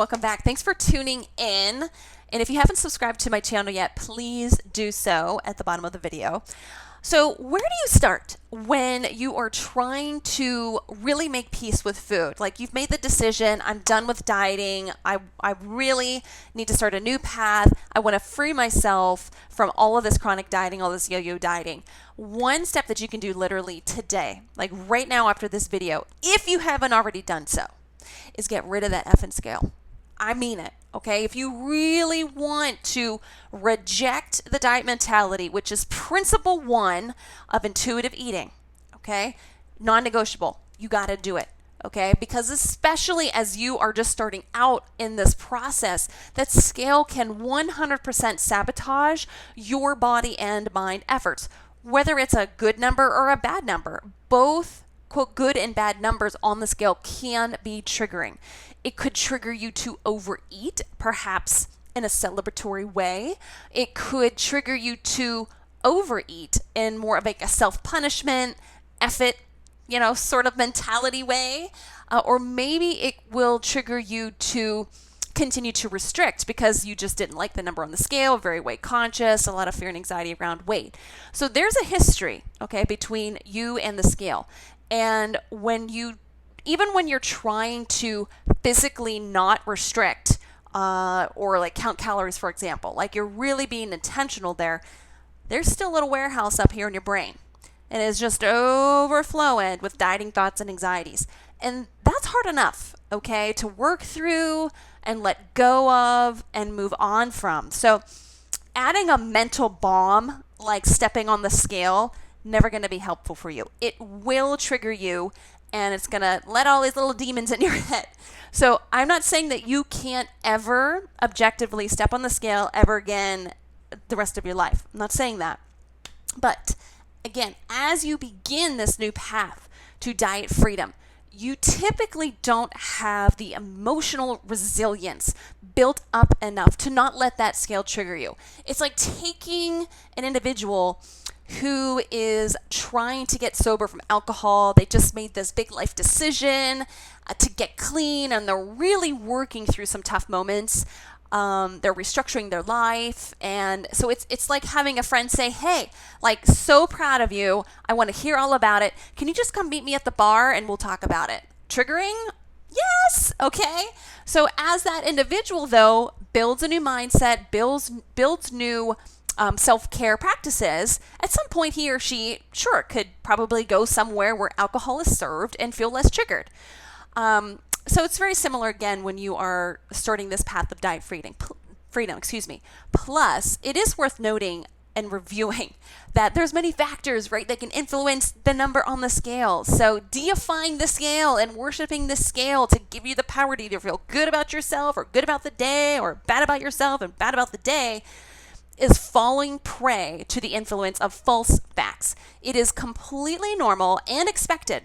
welcome back. Thanks for tuning in. And if you haven't subscribed to my channel yet, please do so at the bottom of the video. So where do you start when you are trying to really make peace with food? Like you've made the decision, I'm done with dieting. I really need to start a new path. I want to free myself from all of this chronic dieting, all this yo-yo dieting. One step that you can do literally today, like right now after this video, if you haven't already done so, is get rid of that effing scale. I mean it, okay? If you really want to reject the diet mentality, which is principle one of intuitive eating, okay? Non-negotiable, you got to do it, okay? Because especially as you are just starting out in this process, that scale can 100% sabotage your body and mind efforts, whether it's a good number or a bad number. Both quote good and bad numbers on the scale can be triggering. It could trigger you to overeat, perhaps in a celebratory way. It could trigger you to overeat in more of like a self-punishment, effort, sort of mentality way. Or maybe it will trigger you to continue to restrict because you just didn't like the number on the scale, very weight conscious, a lot of fear and anxiety around weight. So there's a history, okay, between you and the scale. And even when you're trying to physically not restrict or like count calories, for example, like you're really being intentional there, there's still a little warehouse up here in your brain. And it's just overflowing with dieting thoughts and anxieties. And that's hard enough, okay, to work through and let go of and move on from. So adding a mental bomb like stepping on the scale, never going to be helpful for you. It will trigger you and it's going to let all these little demons in your head. So I'm not saying that you can't ever objectively step on the scale ever again the rest of your life. I'm not saying that. But again, as you begin this new path to diet freedom, you typically don't have the emotional resilience built up enough to not let that scale trigger you. It's like taking an individual who is trying to get sober from alcohol. They just made this big life decision to get clean, and they're really working through some tough moments. They're restructuring their life. And so it's like having a friend say, hey, like, so proud of you. I want to hear all about it. Can you just come meet me at the bar and we'll talk about it? Triggering? Yes. Okay. So as that individual, though, builds a new mindset, builds new self-care practices, at some point he or she, sure, could probably go somewhere where alcohol is served and feel less triggered. So it's very similar again when you are starting this path of diet freedom. Plus, it is worth noting and reviewing that there's many factors, right, that can influence the number on the scale. So deifying the scale and worshiping the scale to give you the power to either feel good about yourself or good about the day, or bad about yourself and bad about the day, is falling prey to the influence of false facts. It is completely normal and expected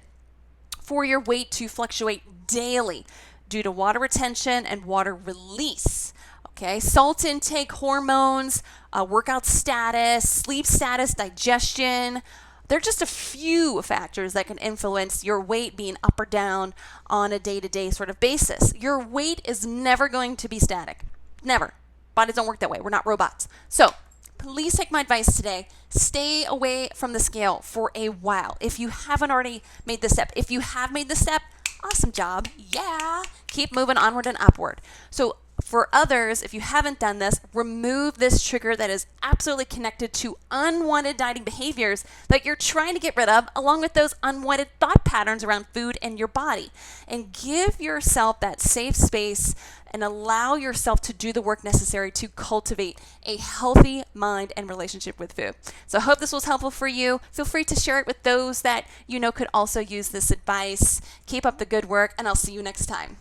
for your weight to fluctuate daily due to water retention and water release. Okay, salt intake, hormones, workout status, sleep status, digestion. They're just a few factors that can influence your weight being up or down on a day-to-day sort of basis. Your weight is never going to be static. Never. Bodies don't work that way. We're not robots. So please take my advice today. Stay away from the scale for a while. If you haven't already made the step. If you have made the step, awesome job. Yeah. Keep moving onward and upward. So for others, if you haven't done this, remove this trigger that is absolutely connected to unwanted dieting behaviors that you're trying to get rid of, along with those unwanted thought patterns around food and your body. And give yourself that safe space and allow yourself to do the work necessary to cultivate a healthy mind and relationship with food. So I hope this was helpful for you. Feel free to share it with those that you know could also use this advice. Keep up the good work, and I'll see you next time.